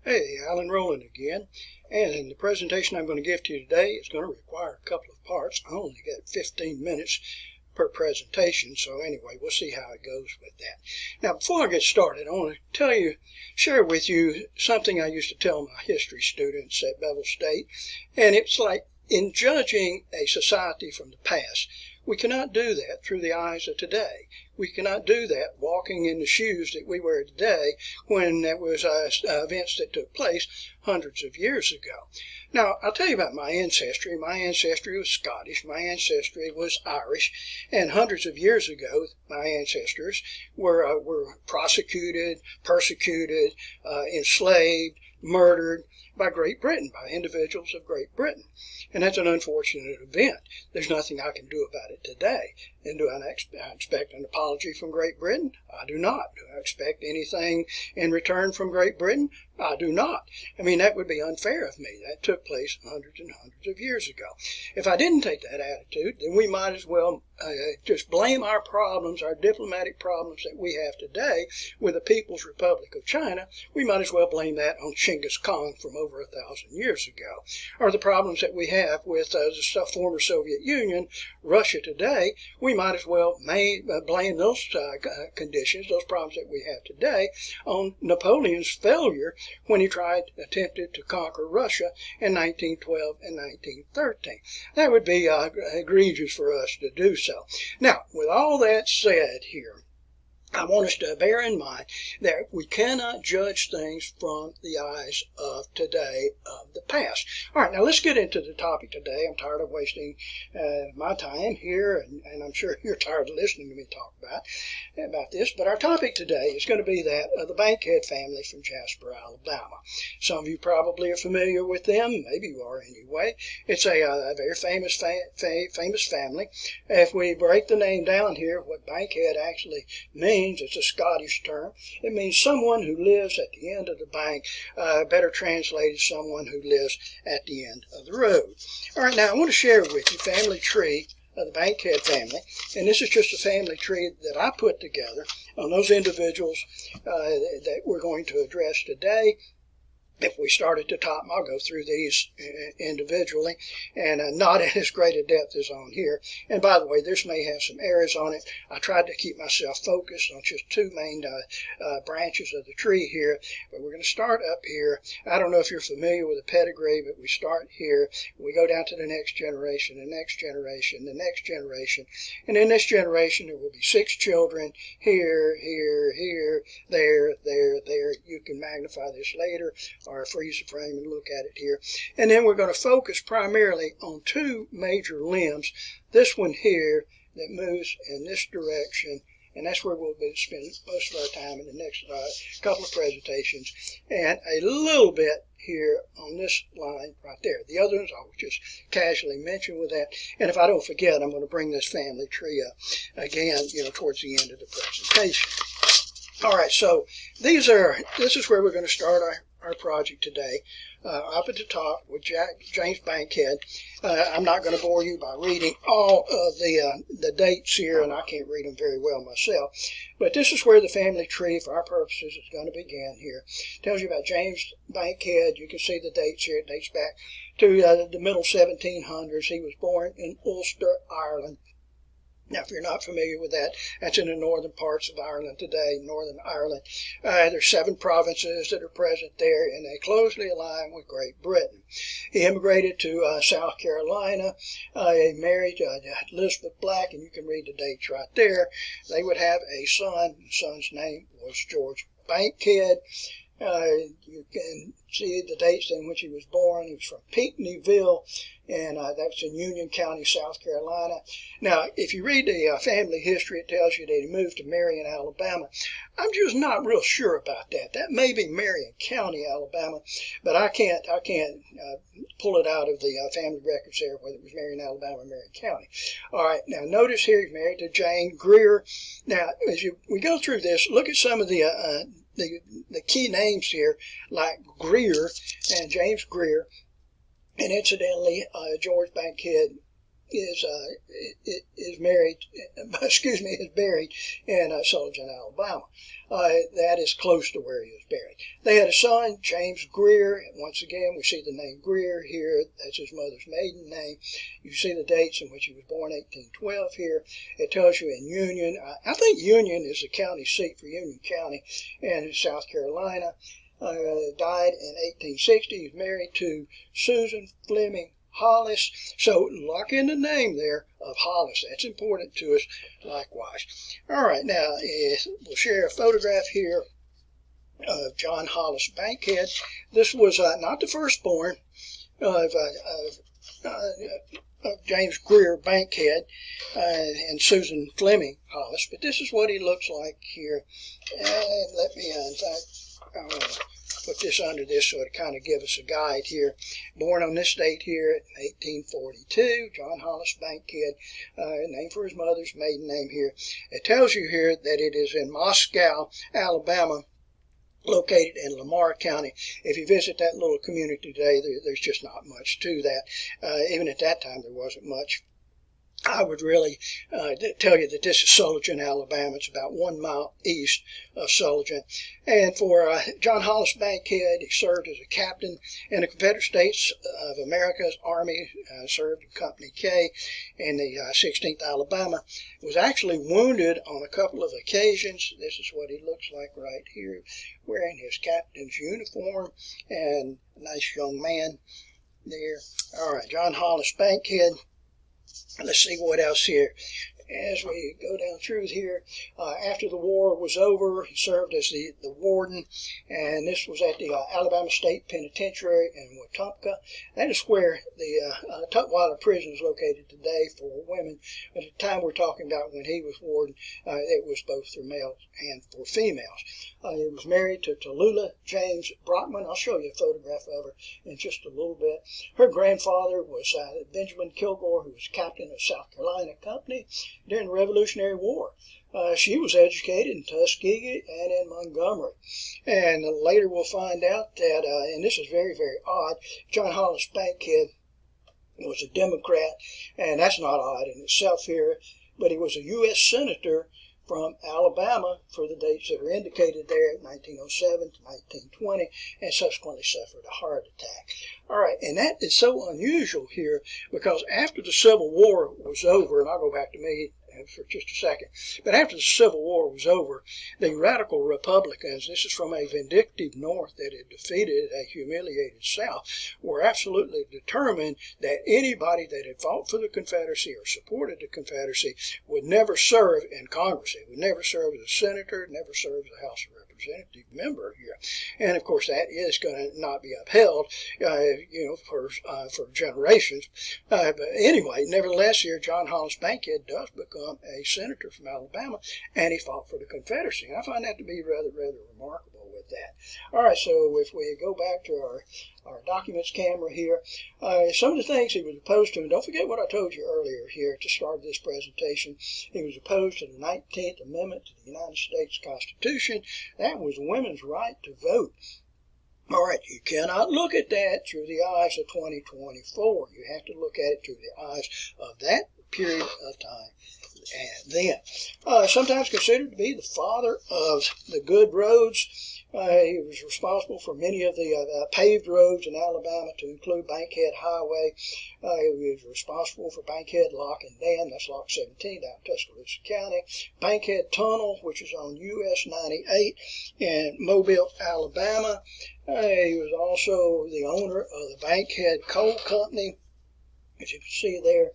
Hey, Alan Rowland again, and the presentation I'm going to give to you today is going to require a couple of parts. I only get 15 minutes per presentation, so anyway, we'll see how it goes with that. Now, before I get started, I want to share with you something I used to tell my history students at Bevel State, and it's like in judging a society from the past, we cannot do that through the eyes of today. We cannot do that walking in the shoes that we wear today when there was events that took place hundreds of years ago. Now, I'll tell you about my ancestry. My ancestry was Scottish. My ancestry was Irish. And hundreds of years ago, my ancestors were prosecuted, persecuted, enslaved, murdered by Great Britain, by individuals of Great Britain. And that's an unfortunate event. There's nothing I can do about it today. And do I expect an apology from Great Britain? I do not. Do I expect anything in return from Great Britain? I do not. I mean, that would be unfair of me. That took place hundreds and hundreds of years ago. If I didn't take that attitude, then we might as well just blame our problems, our diplomatic problems that we have today with the People's Republic of China. We might as well blame that on Genghis Khan from over 1,000 years ago. Or the problems that we have with the former Soviet Union, Russia today, we might as well blame those conditions, those problems that we have today, on Napoleon's failure when he attempted to conquer Russia in 1912 and 1913. That would be egregious for us to do so. Now, with all that said here, I want us to bear in mind that we cannot judge things from the eyes of today, of the past. All right, now let's get into the topic today. I'm tired of wasting my time here, and I'm sure you're tired of listening to me talk about this. But our topic today is going to be that of the Bankhead family from Jasper, Alabama. Some of you probably are familiar with them. Maybe you are anyway. It's a very famous family. If we break the name down here, what Bankhead actually means, it's a Scottish term. It means someone who lives at the end of the bank, better translated, someone who lives at the end of the road. All right, now I want to share with you family tree of the Bankhead family, and this is just a family tree that I put together on those individuals that we're going to address today. If we start at the top, I'll go through these individually, and not at as great a depth as on here. And by the way, this may have some errors on it. I tried to keep myself focused on just two main branches of the tree here, but we're going to start up here. I don't know if you're familiar with the pedigree, but we start here. We go down to the next generation, the next generation, the next generation, and in this generation there will be 6 children here, here, here, there, there, there. You can magnify this later, or freeze the frame and look at it here. And then we're going to focus primarily on 2 major limbs. This one here that moves in this direction, and that's where we'll spend most of our time in the next couple of presentations, and a little bit here on this line right there. The other ones I will just casually mention with that, and if I don't forget, I'm going to bring this family tree up again, towards the end of the presentation. All right, so this is where we're going to start our project today. Up at the top with James Bankhead. I'm not going to bore you by reading all of the dates here, and I can't read them very well myself. But this is where the family tree, for our purposes, is going to begin here. It tells you about James Bankhead. You can see the dates here. It dates back to the middle 1700s. He was born in Ulster, Ireland. Now, if you're not familiar with that, that's in the northern parts of Ireland today, Northern Ireland. There's 7 provinces that are present there, and they closely align with Great Britain. He immigrated to South Carolina. He married Elizabeth Black, and you can read the dates right there. They would have a son. The son's name was George Bankhead. You can see the dates in which he was born. He was from Pinckneyville, and that's in Union County, South Carolina. Now, if you read the family history, it tells you that he moved to Marion, Alabama. I'm just not real sure about that. That may be Marion County, Alabama, but I can't pull it out of the family records there, whether it was Marion, Alabama, or Marion County. All right, now notice here he's married to Jane Greer. Now, as we go through this, look at some of the key names here, like Greer and James Greer. And incidentally, George Bankhead is married, is buried in Sullivan, Alabama. That is close to where he was buried. They had a son, James Greer. Once again, we see the name Greer here. That's his mother's maiden name. You see the dates in which he was born, 1812 here. It tells you in Union. I think Union is the county seat for Union County in South Carolina. Died in 1860. He's married to Susan Fleming Hollis. So lock in the name there of Hollis. That's important to us likewise. All right, now we'll share a photograph here of John Hollis Bankhead. This was not the firstborn of James Greer Bankhead and Susan Fleming Hollis, but this is what he looks like here. And let me, in fact, I want to put this under this so it kind of gives us a guide here. Born on this date here in 1842, John Hollis Bankhead, named for his mother's maiden name here. It tells you here that it is in Moscow, Alabama, located in Lamar County. If you visit that little community today, there's just not much to that. Even at that time, there wasn't much. I would really tell you that this is Sullivan, Alabama. It's about 1 mile east of Sullivan. And for John Hollis Bankhead, he served as a captain in the Confederate States of America's Army, served in Company K in the 16th Alabama. Was actually wounded on a couple of occasions. This is what he looks like right here, wearing his captain's uniform, and a nice young man there. All right, John Hollis Bankhead. Let's see what else here. As we go down through here, after the war was over, he served as the warden, and this was at the Alabama State Penitentiary in Wetumpka. That is where the Tutwiler prison is located today for women. At the time we're talking about when he was warden, it was both for males and for females. He was married to Tallulah James Brockman. I'll show you a photograph of her in just a little bit. Her grandfather was Benjamin Kilgore, who was captain of South Carolina Company during the Revolutionary War. She was educated in Tuskegee and in Montgomery. And later we'll find out that, and this is very, very odd, John Hollis Bankhead was a Democrat, and that's not odd in itself here, but he was a U.S. Senator from Alabama for the dates that are indicated there, 1907 to 1920, and subsequently suffered a heart attack. All right, and that is so unusual here because after the Civil War was over, and I'll go back to me for just a second, but after the Civil War was over, the radical Republicans, this is from a vindictive North that had defeated a humiliated South, were absolutely determined that anybody that had fought for the Confederacy or supported the Confederacy would never serve in Congress. It would never serve as a senator, never serve as a House of Representative member here. And of course that is going to not be upheld, for generations. But anyway, nevertheless here, John Hollis Bankhead does become a senator from Alabama, and he fought for the Confederacy. And I find that to be rather remarkable with that. All right, so if we go back to our documents camera here, some of the things he was opposed to, and don't forget what I told you earlier here to start this presentation, he was opposed to the 19th Amendment to the United States Constitution. That was women's right to vote. All right, you cannot look at that through the eyes of 2024. You have to look at it through the eyes of that period of time. And then, sometimes considered to be the father of the good roads. He was responsible for many of the paved roads in Alabama, to include Bankhead Highway. He was responsible for Bankhead Lock and Dam, that's Lock 17 down in Tuscaloosa County. Bankhead Tunnel, which is on US 98 in Mobile, Alabama. He was also the owner of the Bankhead Coal Company, as you can see there.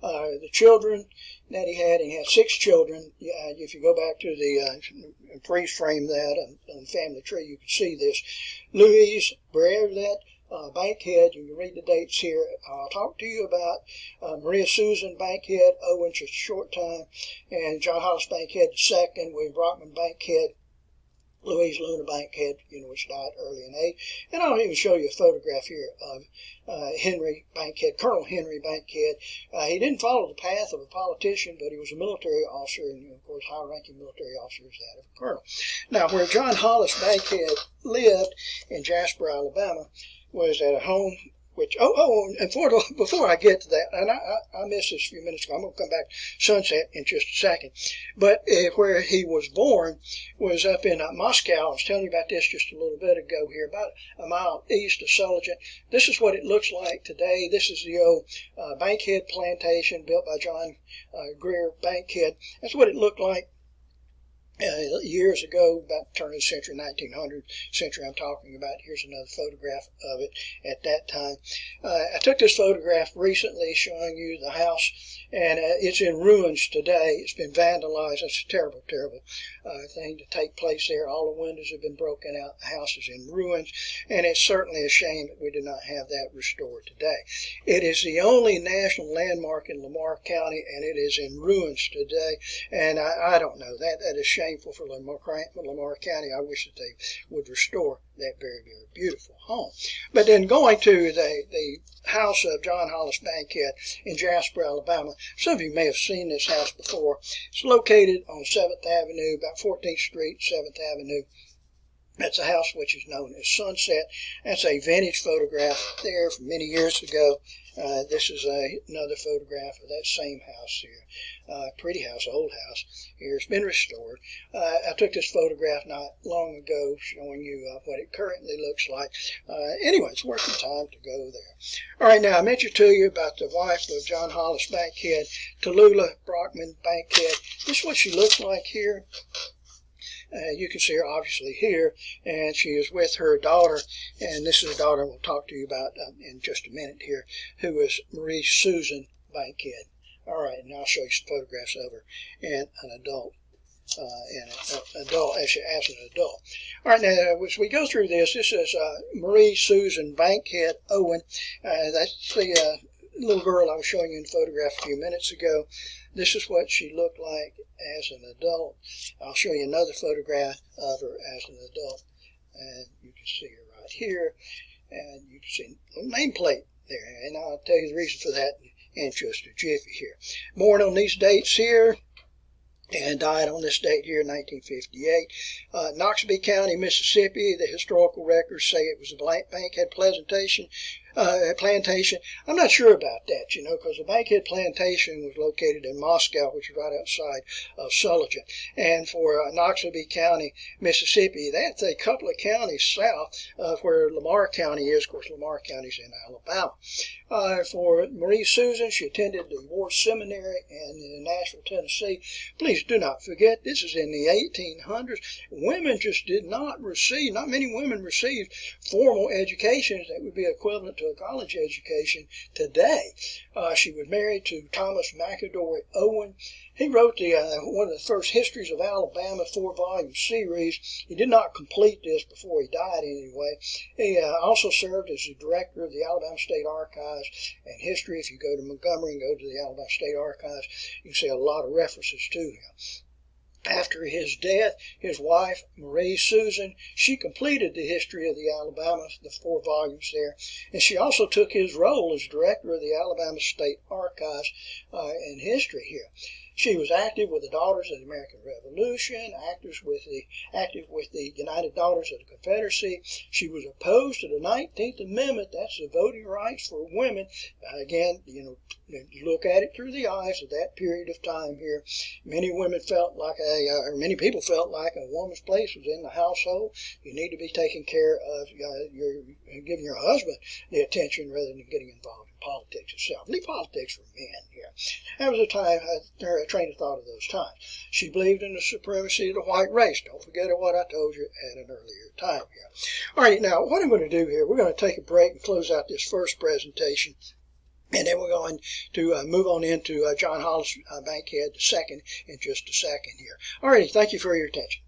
The children that he had 6 children. If you go back to the freeze frame that on the family tree, you can see this. Louise Brevet Bankhead, you can read the dates here. I'll talk to you about Maria Susan Bankhead, in just a short time, and John Hollis Bankhead II, William Brockman Bankhead, Louise Luna Bankhead, which died early in age. And I'll even show you a photograph here of Henry Bankhead, Colonel Henry Bankhead. He didn't follow the path of a politician, but he was a military officer, and of course, high-ranking military officer is that of a colonel. Now, where John Hollis Bankhead lived in Jasper, Alabama, was at a home and before I get to that, and I missed this a few minutes ago, I'm going to come back to Sunset in just a second, but where he was born was up in Moscow. I was telling you about this just a little bit ago here, about a mile east of Sulligent. This is what it looks like today. This is the old Bankhead plantation built by John Greer Bankhead. That's what it looked like years ago, about the turn of the century, 1900 century I'm talking about. Here's another photograph of it at that time. I took this photograph recently showing you the house, and it's in ruins today. It's been vandalized. It's a terrible, terrible thing to take place there. All the windows have been broken out. The house is in ruins, and it's certainly a shame that we do not have that restored today. It is the only national landmark in Lamar County, and it is in ruins today, and I don't know. That is shameful for Lamar County. I wish that they would restore that very, very beautiful home. But then going to the house of John Hollis Bankhead in Jasper, Alabama. Some of you may have seen this house before. It's located on 7th Avenue, about 14th Street, 7th Avenue. That's a house which is known as Sunset. That's a vintage photograph there from many years ago. This is another photograph of that same house here. Pretty house, old house. Here, it's been restored. I took this photograph not long ago showing you what it currently looks like. Anyway, it's worth the time to go there. All right, now I mentioned to you about the wife of John Hollis Bankhead, Tallulah Brockman Bankhead. This is what she looks like here. You can see her obviously here, and she is with her daughter, and this is the daughter we'll talk to you about in just a minute here, who is Marie Susan Bankhead. All right, and I'll show you some photographs of her and an adult, as an adult. All right, now as we go through this is Marie Susan Bankhead Owen. That's the little girl I was showing you in the photograph a few minutes ago. This is what she looked like as an adult. I'll show you another photograph of her as an adult, and you can see her right here, and you can see a nameplate there, and I'll tell you the reason for that in just a jiffy here. Born on these dates here, and died on this date here in 1958. Knoxville County, Mississippi. The historical records say it was a Bankhead plantation. I'm not sure about that, because the Bankhead plantation was located in Moscow, which is right outside of Sulligent. And for Knoxville County, Mississippi, that's a couple of counties south of where Lamar County is. Of course, Lamar County is in Alabama. For Marie Susan, she attended the War Seminary in Nashville, Tennessee. Please do not forget, this is in the 1800s. Women just did not many women received formal educations that would be equivalent to a college education today. She was married to Thomas McAdory Owen. He wrote one of the first Histories of Alabama 4-volume series. He did not complete this before he died anyway. He also served as the director of the Alabama State Archives and History. If you go to Montgomery and go to the Alabama State Archives, you can see a lot of references to him. After his death, his wife, Marie Susan, she completed the history of the Alabama, the 4 volumes there, and she also took his role as director of the Alabama State Archives and History here. She was active with the Daughters of the American Revolution, active with the United Daughters of the Confederacy. She was opposed to the 19th Amendment. That's the voting rights for women. Again, look at it through the eyes of that period of time here. Many people felt like a woman's place was in the household. You need to be taking care of giving your husband the attention rather than getting involved in politics itself. Leave politics for men here. That was a train of thought of those times. She believed in the supremacy of the white race. Don't forget what I told you at an earlier time here. All right, now what I'm going to do here, we're going to take a break and close out this first presentation. And then we're going to move on into John Hollis Bankhead II in just a second here. All righty, thank you for your attention.